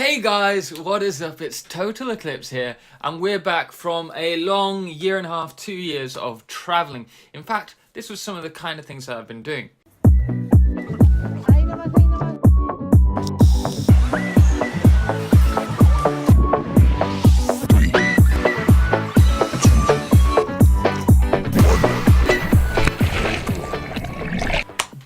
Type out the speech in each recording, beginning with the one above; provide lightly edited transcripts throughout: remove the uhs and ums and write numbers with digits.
Hey guys, what is up? It's Totalxclipse here, and we're back from a long year and a half, 2 years of traveling. In fact, this was some of the kind of things that I've been doing.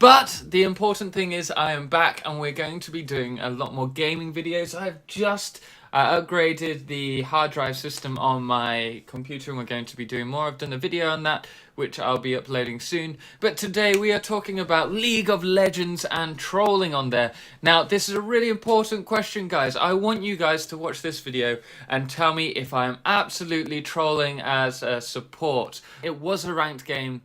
But the important thing is I am back and we're going to be doing a lot more gaming videos. I've just upgraded the hard drive system on my computer and we're going to be doing more. I've done a video on that which I'll be uploading soon. But today we are talking about League of Legends and trolling on there. Now this is a really important question, guys. I want you guys to watch this video and tell me if I am absolutely trolling as a support. It was a ranked game.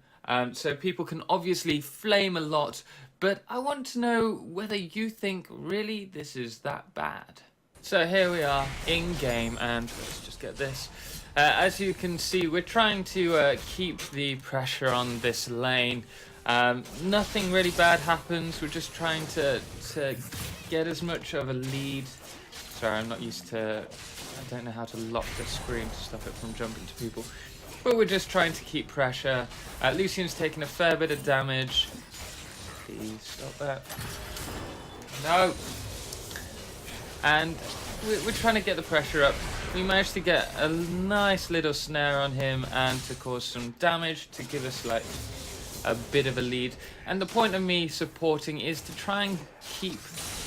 So people can obviously flame a lot, but I want to know whether you think really this is that bad. So here we are in game, and let's just get this. As you can see, we're trying to keep the pressure on this lane. Nothing really bad happens. We're just trying to get as much of a lead. Sorry, I'm not used to. I don't know how to lock the screen to stop it from jumping to people. But we're just trying to keep pressure. Lucian's taking a fair bit of damage. Please stop that. No. And we're trying to get the pressure up. We managed to get a nice little snare on him and to cause some damage to give us like a bit of a lead. And the point of me supporting is to try and keep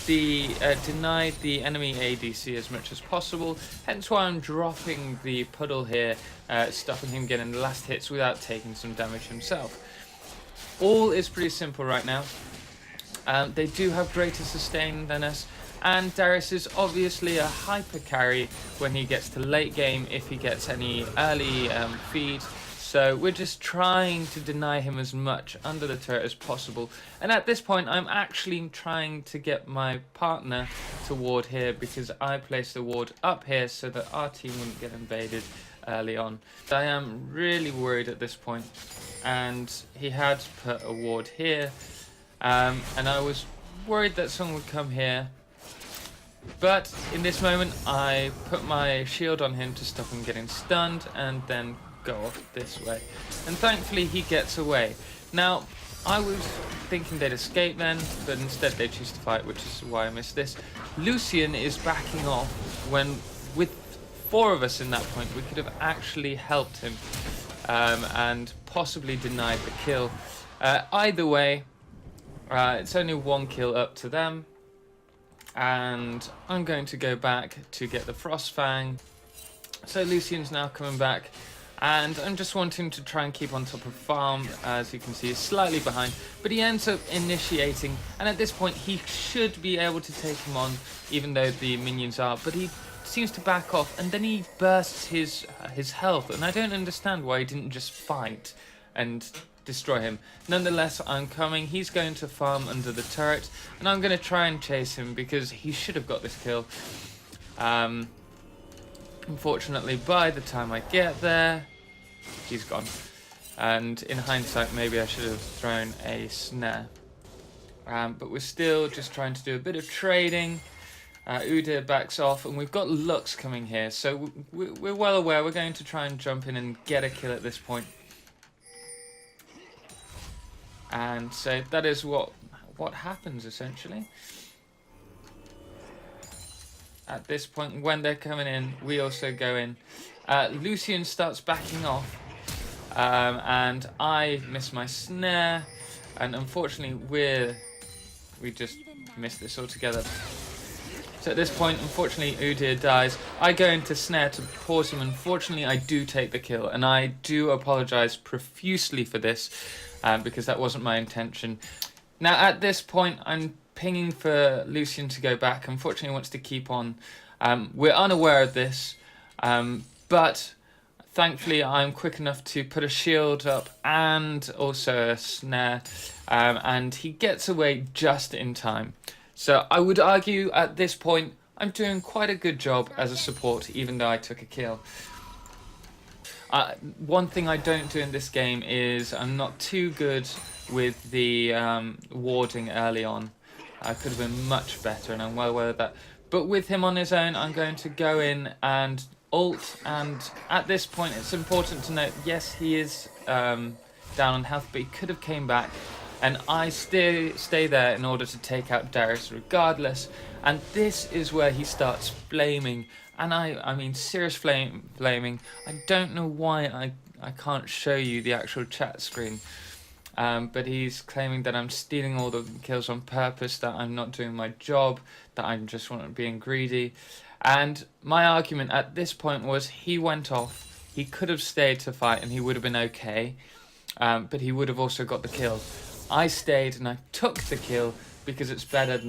deny the enemy ADC as much as possible, hence why I'm dropping the puddle here, stopping him getting the last hits without taking some damage himself. All is pretty simple right now. They do have greater sustain than us, and Darius is obviously a hyper carry when he gets to late game if he gets any early feed. So we're just trying to deny him as much under the turret as possible. And at this point, I'm actually trying to get my partner to ward here because I placed a ward up here so that our team wouldn't get invaded early on. I am really worried at this point, and he had put a ward here, and I was worried that someone would come here. But in this moment, I put my shield on him to stop him getting stunned, and then go off this way, and thankfully he gets away. Now I was thinking they'd escape then, but instead they choose to fight, which is why I missed this. Lucian is backing off when with 4 of us in that point we could have actually helped him and possibly denied the kill. Either way, it's only 1 kill up to them, and I'm going to go back to get the Frost Fang. So Lucian's now coming back, and I'm just wanting to try and keep on top of farm. As you can see, he's slightly behind, but he ends up initiating, and at this point he should be able to take him on, even though the minions are, but he seems to back off, and then he bursts his health, and I don't understand why he didn't just fight and destroy him. Nonetheless, I'm coming. He's going to farm under the turret, and I'm going to try and chase him because he should have got this kill. Unfortunately, by the time I get there, he's gone. And in hindsight, maybe I should have thrown a snare. But we're still just trying to do a bit of trading. Udyr backs off, and we've got Lux coming here. So we're well aware we're going to try and jump in and get a kill at this point. And so that is what happens, essentially. At this point, when they're coming in, we also go in. Lucian starts backing off, and I miss my snare, and unfortunately we just missed this altogether. So at this point, unfortunately, Udyr dies. I go into snare to pause him. Unfortunately, I do take the kill, and I do apologize profusely for this, because that wasn't my intention. Now at this point, I'm pinging for Lucian to go back. Unfortunately, he wants to keep on. We're unaware of this, but thankfully I'm quick enough to put a shield up and also a snare, and he gets away just in time. So I would argue at this point I'm doing quite a good job as a support, even though I took a kill. One thing I don't do in this game is I'm not too good with the warding early on. I could have been much better, and I'm well aware of that. But with him on his own, I'm going to go in and ult. And at this point, it's important to note, yes, he is down on health, but he could have came back. And I stay there in order to take out Darius regardless. And this is where he starts flaming. And I mean, serious flaming. I don't know why I can't show you the actual chat screen. But he's claiming that I'm stealing all the kills on purpose, that I'm not doing my job, that I'm just being greedy. And my argument at this point was he went off, he could have stayed to fight and he would have been okay, but he would have also got the kill. I stayed and I took the kill because it's better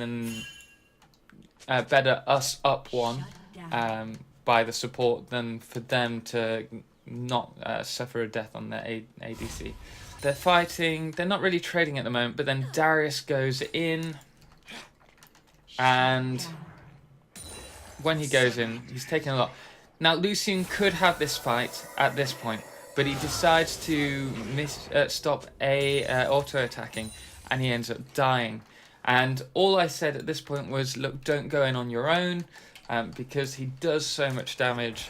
us up one by the support than for them to not suffer a death on their ADC. They're fighting, they're not really trading at the moment, but then Darius goes in, and when he goes in, he's taking a lot. Now, Lucian could have this fight at this point, but he decides to stop auto-attacking, and he ends up dying. And all I said at this point was, look, don't go in on your own, because he does so much damage,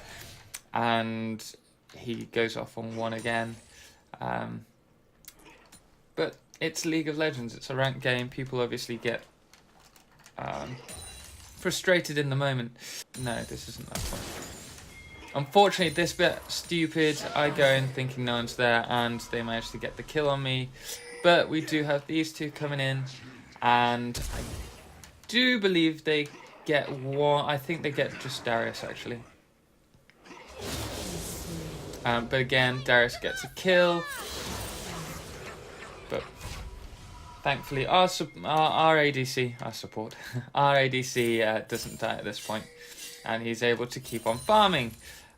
and he goes off on one again. But it's League of Legends, it's a ranked game, people obviously get frustrated in the moment. No, this isn't that point. Unfortunately, this bit stupid, I go in thinking no one's there and they manage to get the kill on me. But we do have these two coming in, and I do believe they get one. I think they get just Darius actually. But again, Darius gets a kill. But thankfully, our ADC, our support, our ADC doesn't die at this point, and he's able to keep on farming.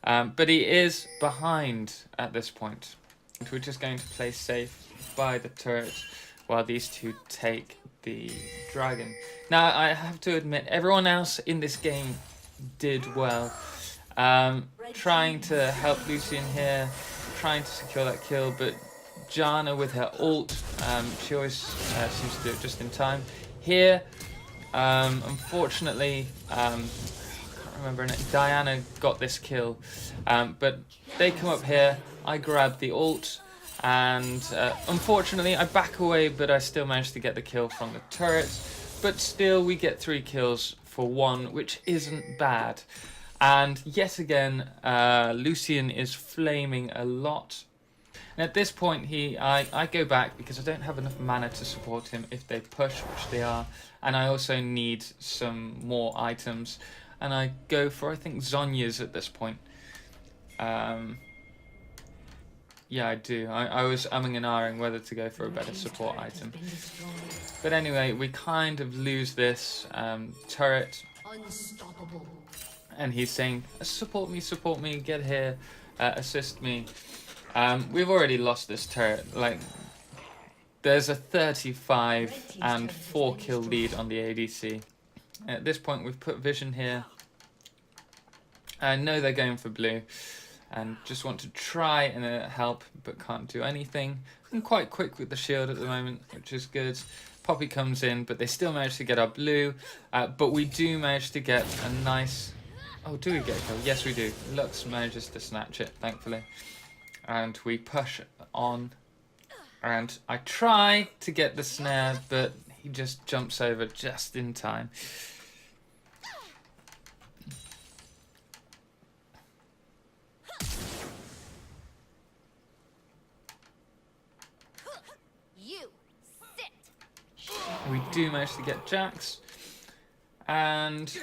But he is behind at this point. We're just going to play safe by the turret while these two take the dragon. Now, I have to admit, everyone else in this game did well. Trying to help Lucian here, trying to secure that kill, but Janna with her ult, she always seems to do it just in time. Here, unfortunately, I can't remember her name, Diana got this kill, but they come up here, I grab the ult, and unfortunately I back away, but I still manage to get the kill from the turret. But still, we get 3 kills for 1, which isn't bad. And yet again, Lucian is flaming a lot. And at this point, I go back because I don't have enough mana to support him if they push, which they are. And I also need some more items. And I go for, I think, Zhonya's at this point. Yeah, I do. I was umming and ahhing whether to go for a better support item. But anyway, we kind of lose this turret. Unstoppable. And he's saying, support me, get here, assist me. We've already lost this turret. Like, there's a 35 and 4 kill lead on the ADC. At this point, we've put vision here. I know they're going for blue, and just want to try and help, but can't do anything. I'm quite quick with the shield at the moment, which is good. Poppy comes in, but they still manage to get our blue. But we do manage to get a nice... Oh, do we get a kill? Yes, we do. Lux manages to snatch it, thankfully. And we push on. And I try to get the snare, but he just jumps over just in time. We do manage to get Jax. And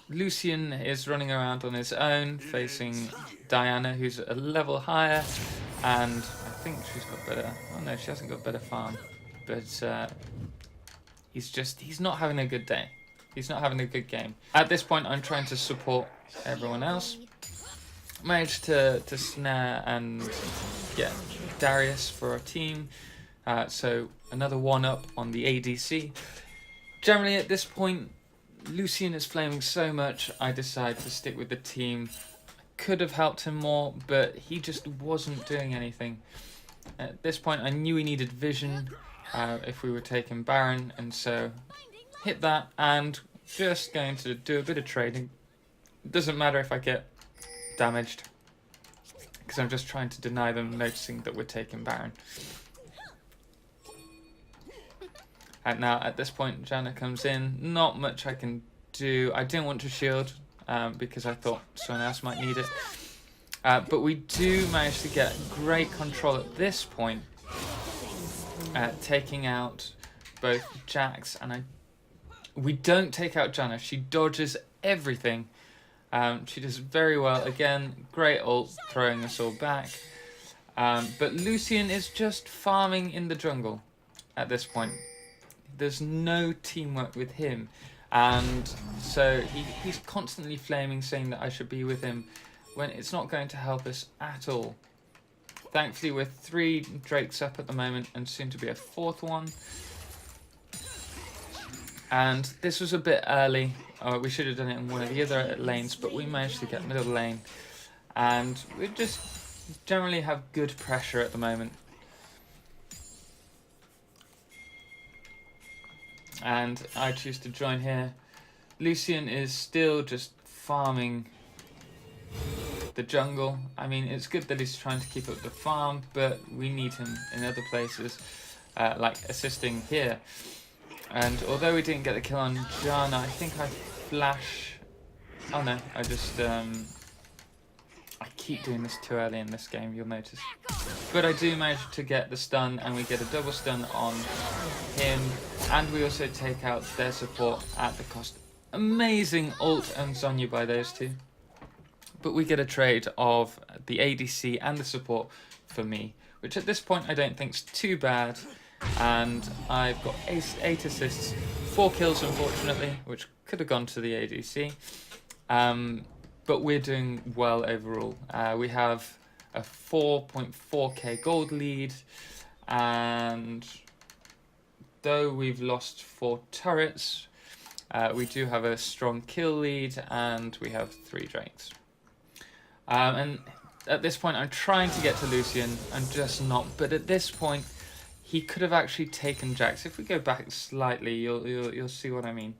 Lucian is running around on his own, facing Diana, who's a level higher, and I think she's got better... Oh no, she hasn't got better farm, but he's not having a good day. He's not having a good game. At this point, I'm trying to support everyone else. Managed to snare and get Darius for our team, so another 1-up on the ADC. Generally, at this point, Lucian is flaming so much, I decide to stick with the team. Could have helped him more, but he just wasn't doing anything. At this point, I knew he needed vision if we were taking Baron, and so hit that, and just going to do a bit of trading. It doesn't matter if I get damaged, because I'm just trying to deny them noticing that we're taking Baron. And now at this point Janna comes in, not much I can do. I didn't want to shield because I thought someone else might need it. But we do manage to get great control at this point, taking out both Jax and we don't take out Janna. She dodges everything. She does very well. Again, great ult, throwing us all back. But Lucian is just farming in the jungle at this point. There's no teamwork with him. And so he's constantly flaming, saying that I should be with him, when it's not going to help us at all. Thankfully, we're 3 Drakes up at the moment, and soon to be a 4th one. And this was a bit early. We should have done it in one of the other lanes, but we managed to get middle lane. And we just generally have good pressure at the moment. And I choose to join here. Lucian is still just farming the jungle. I mean, it's good that he's trying to keep up the farm, but we need him in other places, like assisting here. And although we didn't get the kill on Janna, I think I flash... Oh no, I just... I keep doing this too early in this game, you'll notice. But I do manage to get the stun, and we get a double stun on him. And we also take out their support at the cost. Amazing ult and Zonya by those two. But we get a trade of the ADC and the support for me, which at this point I don't think is too bad. And I've got 8 assists, 4 kills unfortunately, which could have gone to the ADC. But we're doing well overall. We have a 4.4k gold lead, and though we've lost 4 turrets, we do have a strong kill lead, and we have 3 Drakes. And at this point I'm trying to get to Lucian, I'm just not, but at this point he could have actually taken Jax. If we go back slightly, you'll see what I mean.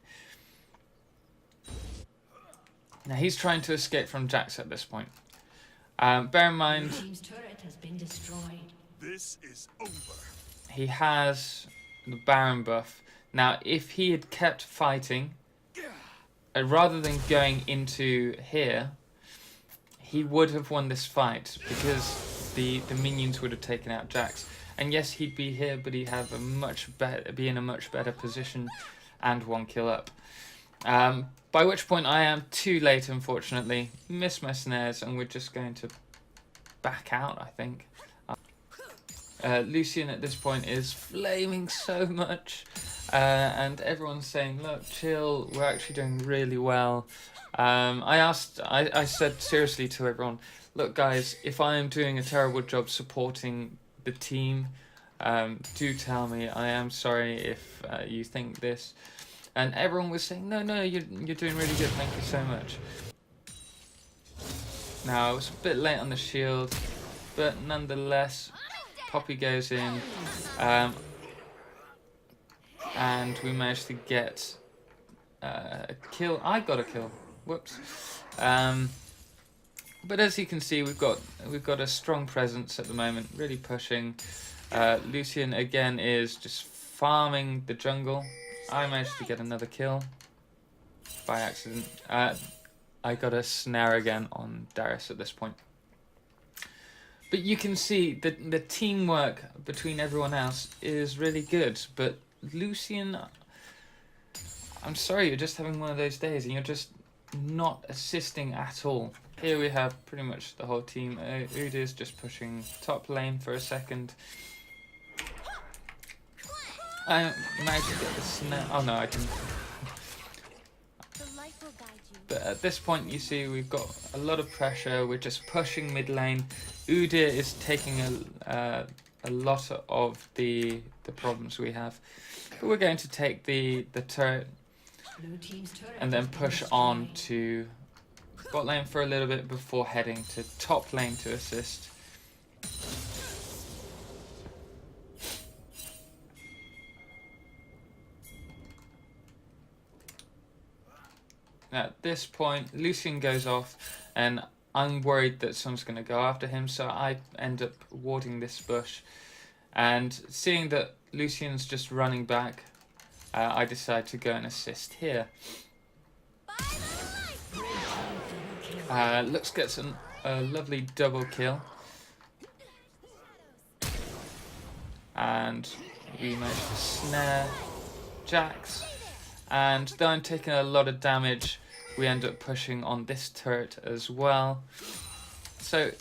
Now he's trying to escape from Jax at this point. Bear in mind, team's turret has been destroyed. This is over. He has the Baron buff. Now, if he had kept fighting, rather than going into here, he would have won this fight because the minions would have taken out Jax. And yes, he'd be here, but he'd have be in a much better position and 1 kill up. By which point I am too late, unfortunately. Missed my snares, and we're just going to back out, I think. Lucian at this point is flaming so much, and everyone's saying, look, chill, we're actually doing really well. I said seriously to everyone, look guys, if I am doing a terrible job supporting the team, do tell me. I am sorry if you think this. And everyone was saying, no, you're doing really good, thank you so much. Now, I was a bit late on the shield, but nonetheless, Poppy goes in, and we managed to get a kill. I got a kill, whoops. But as you can see, we've got a strong presence at the moment, really pushing. Lucian again is just farming the jungle. I managed to get another kill by accident. I got a snare again on Darius at this point. But you can see that the teamwork between everyone else is really good. But Lucian, I'm sorry, you're just having one of those days and you're just not assisting at all. Here we have pretty much the whole team. Udyr is just pushing top lane for a second. I managed to get the snare. Oh no, I didn't. But at this point, you see we've got a lot of pressure. We're just pushing mid lane. Udyr is taking a lot of the problems we have. But we're going to take the turret and then push on to bot lane for a little bit before heading to top lane to assist. At this point, Lucian goes off, and I'm worried that someone's going to go after him, so I end up warding this bush. And seeing that Lucian's just running back, I decide to go and assist here. Lux gets a lovely double kill. And we manage to snare Jax. And though I'm taking a lot of damage, we end up pushing on this turret as well. So,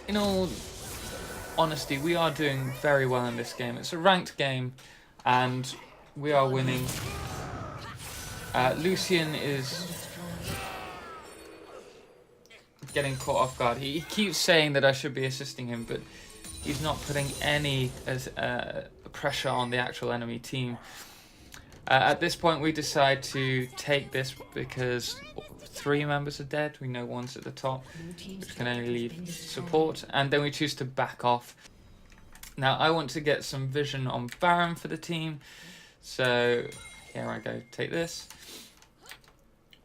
in all honesty, we are doing very well in this game. It's a ranked game, and we are winning. Lucian is getting caught off guard. He keeps saying that I should be assisting him, but he's not putting any pressure on the actual enemy team. At this point, we decide to take this because 3 members are dead. We know one's at the top, which can only leave support, and then we choose to back off. Now, I want to get some vision on Baron for the team, so here I go, take this.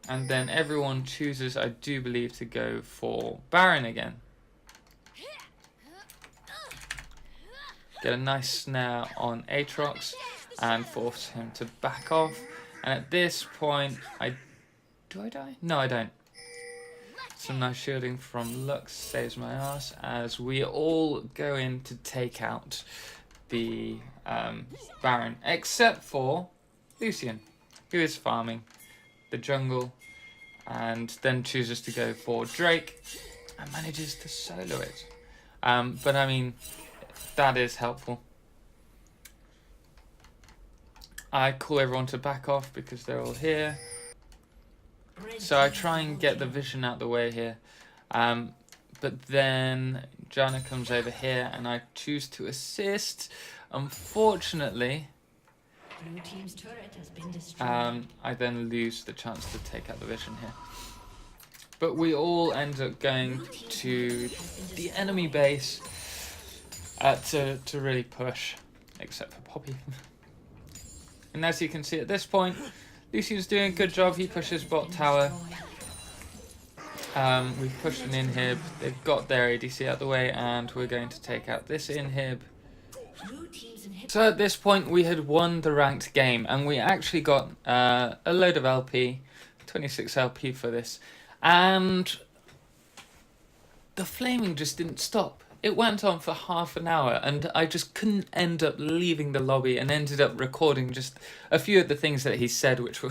And then everyone chooses, I do believe, to go for Baron again. Get a nice snare on Aatrox and force him to back off. And at this point, do I die? No, I don't. Some nice shielding from Lux saves my ass as we all go in to take out the Baron, except for Lucian, who is farming the jungle and then chooses to go for Drake and manages to solo it. But I mean, that is helpful. I call everyone to back off because they're all here. So I try and get the vision out the way here. But then Janna comes over here and I choose to assist. Unfortunately, Blue team's turret has been destroyed. I then lose the chance to take out the vision here. But we all end up going to the enemy base to really push, except for Poppy. And as you can see at this point, Lucian's doing a good job. He pushes bot tower. We've pushed an inhib. They've got their ADC out the way, and we're going to take out this inhib. So at this point, we had won the ranked game, and we actually got a load of LP, 26 LP for this. And the flaming just didn't stop. It went on for half an hour, and I just couldn't end up leaving the lobby and ended up recording just a few of the things that he said, which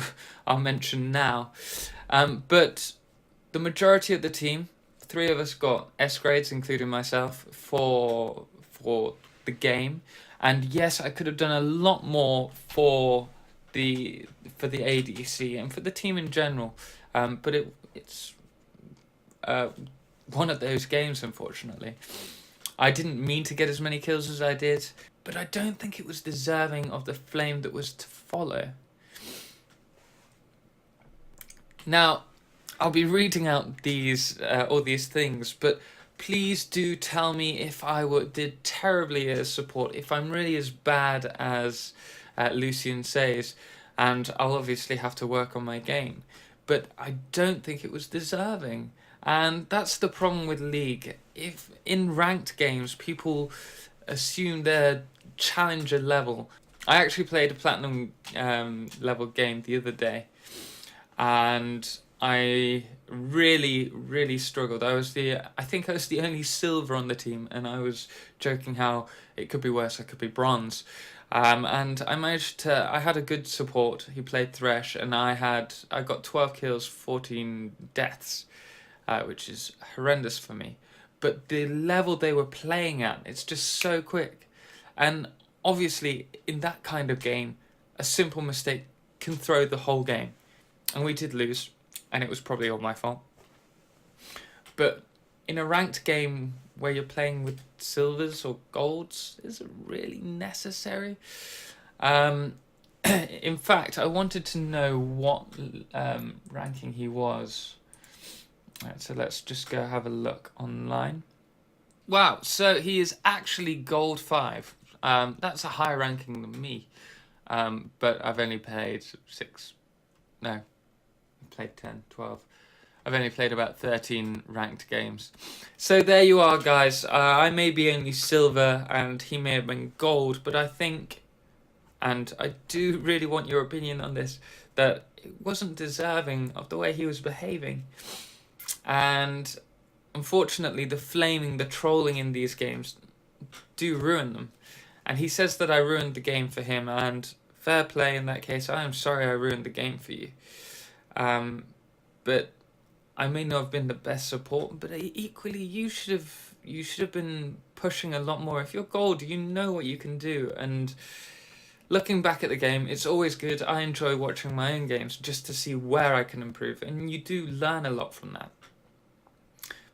I'll mention now. But the majority of the team, 3 of us got S grades, including myself, for the game. And yes, I could have done a lot more for the ADC and for the team in general. But it's one of those games, unfortunately. I didn't mean to get as many kills as I did, but I don't think it was deserving of the flame that was to follow. Now, I'll be reading out these all these things, but please do tell me if I did terribly as support, if I'm really as bad as Lucian says, and I'll obviously have to work on my game. But I don't think it was deserving. And that's the problem with League. If in ranked games people assume they're challenger level. I actually played a platinum level game the other day, and I really struggled. I think I was the only silver on the team, and I was joking how it could be worse, I could be bronze. And I had a good support. He played Thresh, and I got 12 kills, 14 deaths. Which is horrendous for me. But the level they were playing at, it's just so quick. And obviously, in that kind of game, a simple mistake can throw the whole game. And we did lose, and it was probably all my fault. But in a ranked game where you're playing with silvers or golds, is it really necessary? In fact, I wanted to know what ranking he was. Right, so let's just go have a look online. Wow, so he is actually gold 5. That's a higher ranking than me. But I've only played played 10, 12. I've only played about 13 ranked games. So there you are, guys. I may be only silver and he may have been gold, but I think, and I do really want your opinion on this, that it wasn't deserving of the way he was behaving. And unfortunately, the flaming, the trolling in these games do ruin them. And he says that I ruined the game for him, and fair play in that case. I am sorry I ruined the game for you. But I may not have been the best support, but equally you should have been pushing a lot more. If you're gold, you know what you can do. And looking back at the game, it's always good. I enjoy watching my own games just to see where I can improve, and you do learn a lot from that.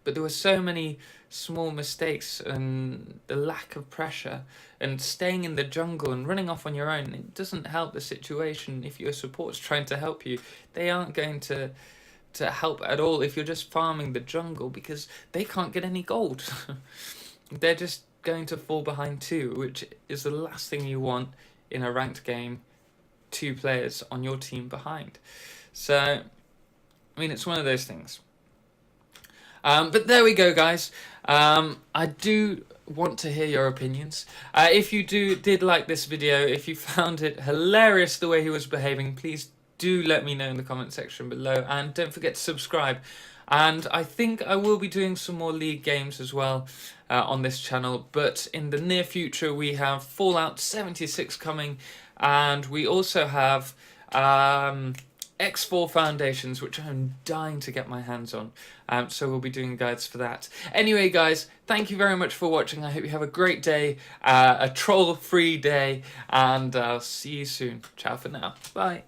But there were so many small mistakes and the lack of pressure and staying in the jungle and running off on your own. It doesn't help the situation. If your support's trying to help you, they aren't going to help at all if you're just farming the jungle, because they can't get any gold. They're just going to fall behind too, which is the last thing you want in a ranked game, 2 players on your team behind. So, I mean, it's one of those things. But there we go, guys. I do want to hear your opinions. If you did like this video, if you found it hilarious the way he was behaving, please do let me know in the comment section below, and don't forget to subscribe. And I think I will be doing some more League games as well on this channel, but in the near future we have Fallout 76 coming, and we also have X4 Foundations, which I'm dying to get my hands on. So we'll be doing guides for that. Anyway, guys, thank you very much for watching. I hope you have a great day, a troll-free day, and I'll see you soon. Ciao for now. Bye.